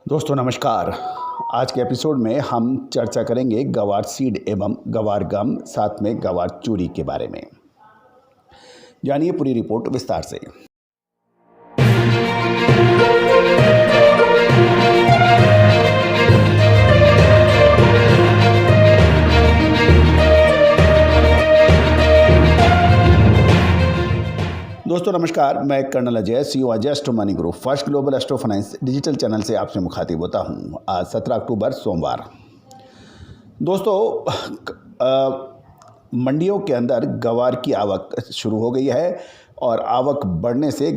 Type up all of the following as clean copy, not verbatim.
दोस्तों नमस्कार। आज के एपिसोड में हम चर्चा करेंगे गवार सीड एवं गवार गम साथ में गवार चूरी के बारे में। जानिए पूरी रिपोर्ट विस्तार से। दोस्तों नमस्कार, मैं colonel Ajay, CEO Ajay astro money group first global astro finance digital channel से आपसे मुखातिब होता हूं। आज 17 अक्टूबर सोमवार। दोस्तों मंडियों के अंदर गवार की आवक शुरू हो गई है और आवक बढ़ने से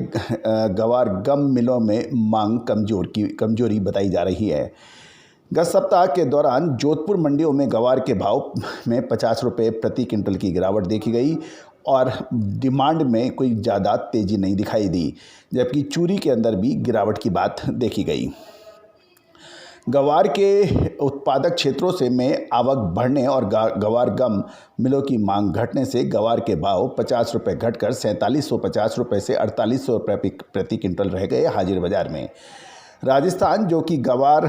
गवार गम मिलों में मांग कमजोरी बताई जा रही है। गत सप्ताह के दौरान जोधपुर मंडियों में गवार के भाव में 50 रुपये प्रति क्विंटल की गिरावट देखी गई और डिमांड में कोई ज़्यादा तेज़ी नहीं दिखाई दी, जबकि चूरी के अंदर भी गिरावट की बात देखी गई। गवार के उत्पादक क्षेत्रों से में आवक बढ़ने और गवार गम मिलों की मांग घटने से गवार के भाव 50 रुपये घटकर 4750 रुपये से 4800 रुपये प्रति क्विंटल रह गए हाजिर बाजार में। राजस्थान, जो कि गवार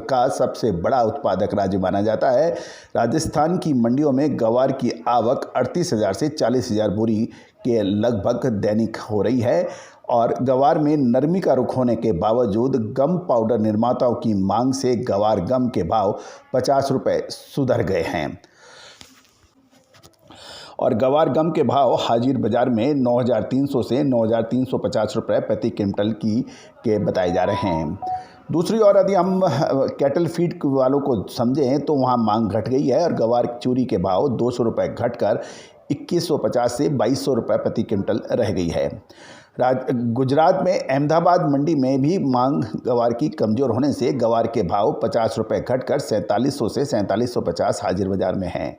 का सबसे बड़ा उत्पादक राज्य माना जाता है, राजस्थान की मंडियों में गवार की आवक 38,000 से 40,000 बोरी के लगभग दैनिक हो रही है और गवार में नरमी का रुख होने के बावजूद गम पाउडर निर्माताओं की मांग से गवार गम के भाव 50 रुपये सुधर गए हैं और गवार गम के भाव हाजिर बाजार में 9,300 से 9,350 रुपये प्रति क्विंटल के बताए जा रहे हैं। दूसरी ओर यदि हम कैटल फीड वालों को समझें तो वहाँ मांग घट गई है और गवार चूरी के भाव 200 रुपये घटकर 2150 से 2200 रुपये प्रति क्विंटल रह गई है। गुजरात में अहमदाबाद मंडी में भी मांग गवार की कमज़ोर होने से गवार के भाव 50 रुपये घटकर 4700 से 4750 हाजिर बाजार में हैं।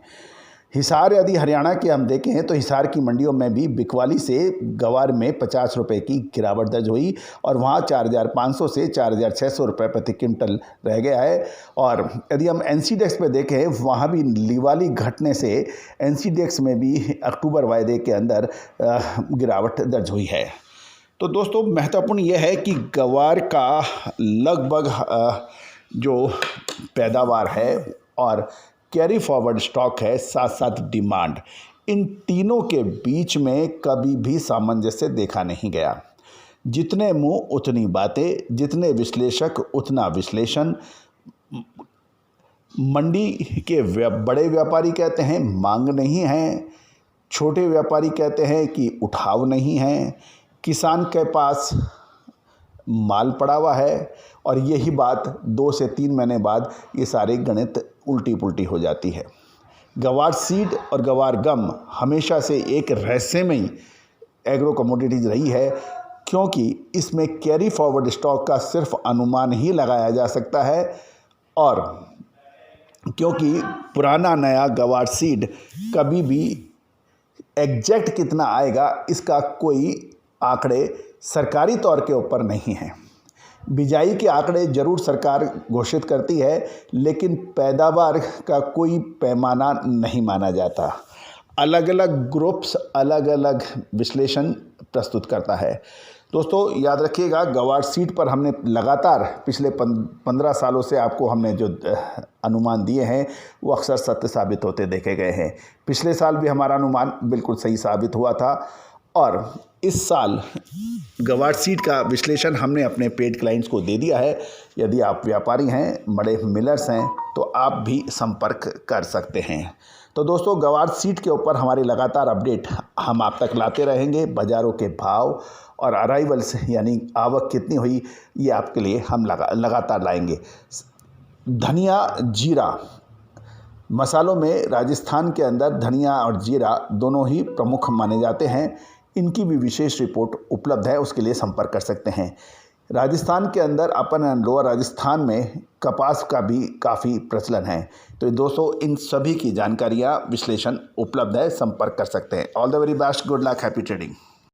हिसार, यदि हरियाणा के हम देखें तो हिसार की मंडियों में भी बिकवाली से गवार में 50 रुपये की गिरावट दर्ज हुई और वहाँ 4,500 से 4,600 रुपये प्रति क्विंटल रह गया है। और यदि हम एनसीडेक्स पे देखें, वहाँ भी लिवाली घटने से एनसीडेक्स में भी अक्टूबर वायदे के अंदर गिरावट दर्ज हुई है। तो दोस्तों महत्वपूर्ण यह है कि गवार का लगभग जो पैदावार है और कैरी फॉरवर्ड स्टॉक है, साथ साथ डिमांड, इन तीनों के बीच में कभी भी सामंजस्य देखा नहीं गया। जितने मुंह उतनी बातें, जितने विश्लेषक उतना विश्लेषण। मंडी के बड़े व्यापारी कहते हैं मांग नहीं है, छोटे व्यापारी कहते हैं कि उठाव नहीं है, किसान के पास माल पड़ा हुआ है और यही बात 2 से 3 महीने बाद ये सारे गणित उल्टी पुल्टी हो जाती है। गवार सीड और गवार गम हमेशा से एक रहस्यमयी एग्रो कमोडिटीज रही है, क्योंकि इसमें कैरी फॉरवर्ड स्टॉक का सिर्फ अनुमान ही लगाया जा सकता है और क्योंकि पुराना नया गवार सीड कभी भी एग्जैक्ट कितना आएगा इसका कोई आंकड़े सरकारी तौर के ऊपर नहीं है। बिजाई के आंकड़े जरूर सरकार घोषित करती है, लेकिन पैदावार का कोई पैमाना नहीं माना जाता। अलग अलग ग्रुप्स अलग अलग विश्लेषण प्रस्तुत करता है। दोस्तों याद रखिएगा, गवार सीड पर हमने लगातार पिछले 15 सालों से आपको हमने जो अनुमान दिए हैं वो अक्सर सत्य साबित होते देखे गए हैं। पिछले साल भी हमारा अनुमान बिल्कुल सही साबित हुआ था और इस साल गवार सीड का विश्लेषण हमने अपने पेड क्लाइंट्स को दे दिया है। यदि आप व्यापारी हैं, बड़े मिलर्स हैं, तो आप भी संपर्क कर सकते हैं। तो दोस्तों गवार सीड के ऊपर हमारी लगातार अपडेट हम आप तक लाते रहेंगे। बाज़ारों के भाव और अराइवल्स यानी आवक कितनी हुई ये आपके लिए हम लगातार लाएंगे। धनिया, जीरा, मसालों में राजस्थान के अंदर धनिया और जीरा दोनों ही प्रमुख माने जाते हैं। इनकी भी विशेष रिपोर्ट उपलब्ध है, उसके लिए संपर्क कर सकते हैं। राजस्थान के अंदर अपर एंड लोअर राजस्थान में कपास का भी काफ़ी प्रचलन है। तो दोस्तों इन सभी की जानकारियाँ विश्लेषण उपलब्ध है, संपर्क कर सकते हैं। All the very best, good luck, happy trading.